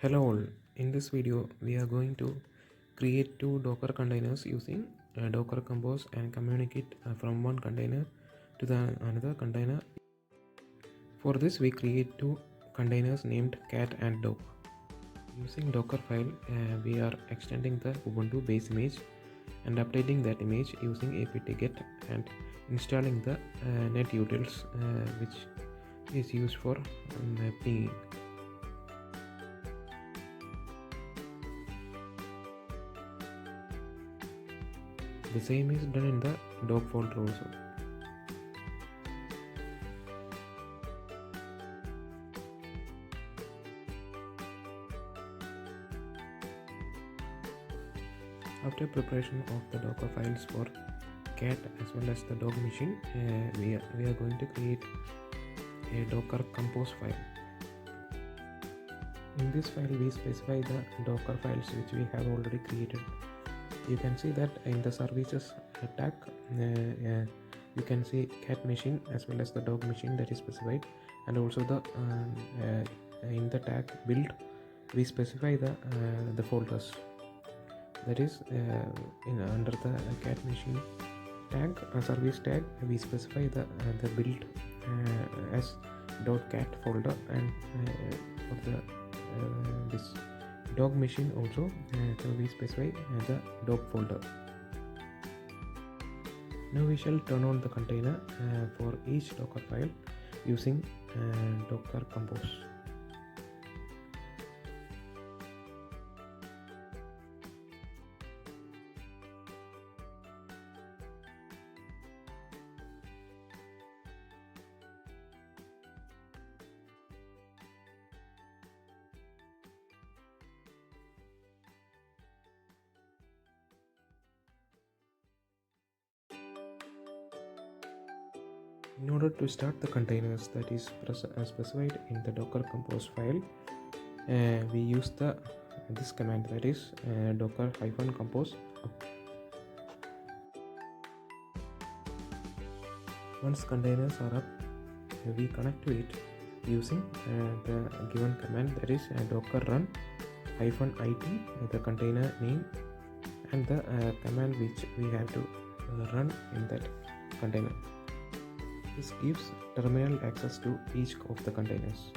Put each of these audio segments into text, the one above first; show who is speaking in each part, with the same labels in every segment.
Speaker 1: Hello all, in this video we are going to create two Docker containers using Docker compose and communicate from one container to the another container. For this we create two containers named cat and dog. Using Docker file we are extending the Ubuntu base image and updating that image using apt-get and installing the netutils which is used for pinging. The same is done in the dog folder also. After preparation of the Docker files for cat as well as the dog machine, we are going to create a Docker compose file. In this file we specify the Docker files which we have already created. You can see that in the services tag you can see cat machine as well as the dog machine that is specified, and also the in the tag build we specify the folders, that is under the cat machine tag service tag we specify the build as .cat folder, and for the this dog machine also so we specify the dog folder. Now we shall turn on the container for each Docker file using Docker compose. In order to start the containers that is specified in the Docker compose file, we use this command, that is docker-compose. Once containers are up, we connect to it using the given command, that is docker run-it, the container name, and the command which we have to run in that container. This gives terminal access to each of the containers.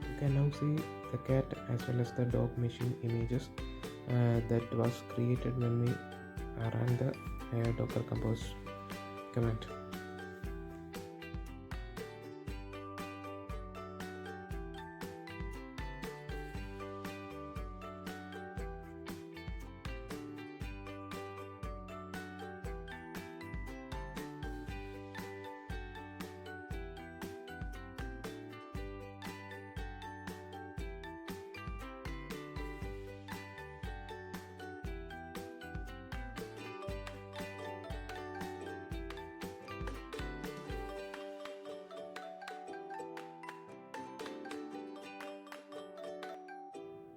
Speaker 1: You can now see the cat as well as the dog machine images that was created when we ran the docker compose command.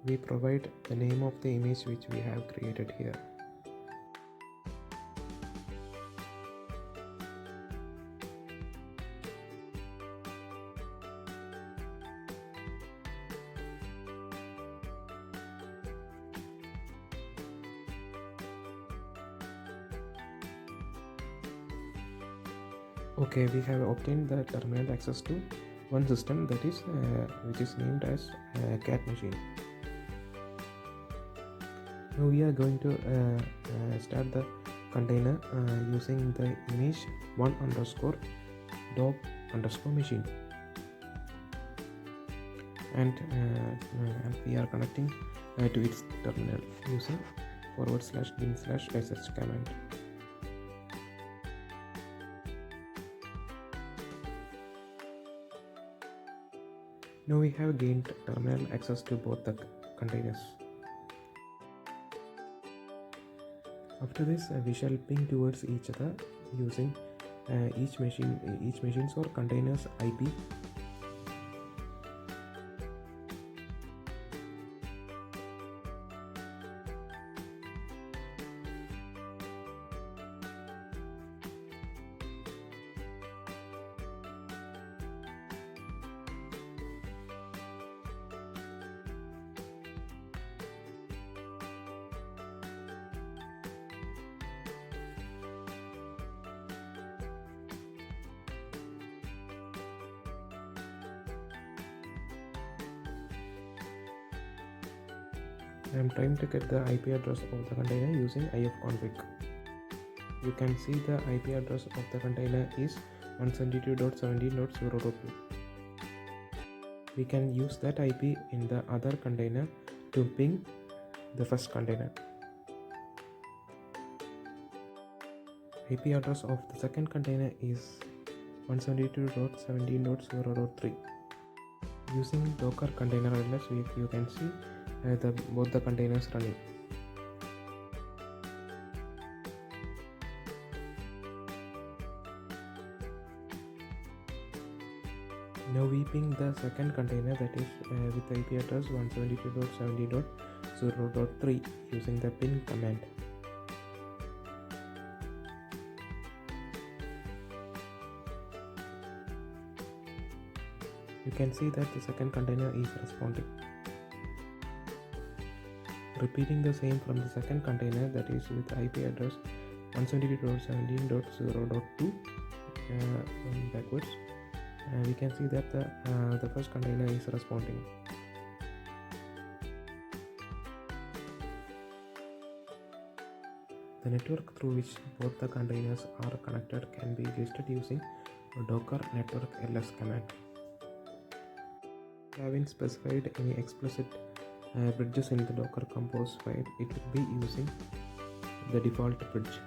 Speaker 1: We provide the name of the image which we have created here. Okay, we have obtained the terminal access to one system, that is which is named as cat machine. Now we are going to start the container using the image one underscore dog underscore machine, and we are connecting to its terminal using /bin/sh command. Now we have gained terminal access to both the containers. After this, we shall ping towards each other using each machine's or container's IP. I am trying to get the IP address of the container using ifconfig. You can see the IP address of the container is 172.17.0.2. We can use that IP in the other container to ping the first container. IP address of the second container is 172.17.0.3. Using docker containerarchitecture, you can see both the containers running. Now we ping the second container, that is with the IP address 172.70.0.3 using the ping command. You can see that the second container is responding. Repeating the same from the second container, that is with IP address 172.17.0.2 backwards, we can see that the first container is responding. The network through which both the containers are connected can be listed using docker network ls command. If you haven't specified any explicit bridges in the dockercompose file, it will be using the default bridge.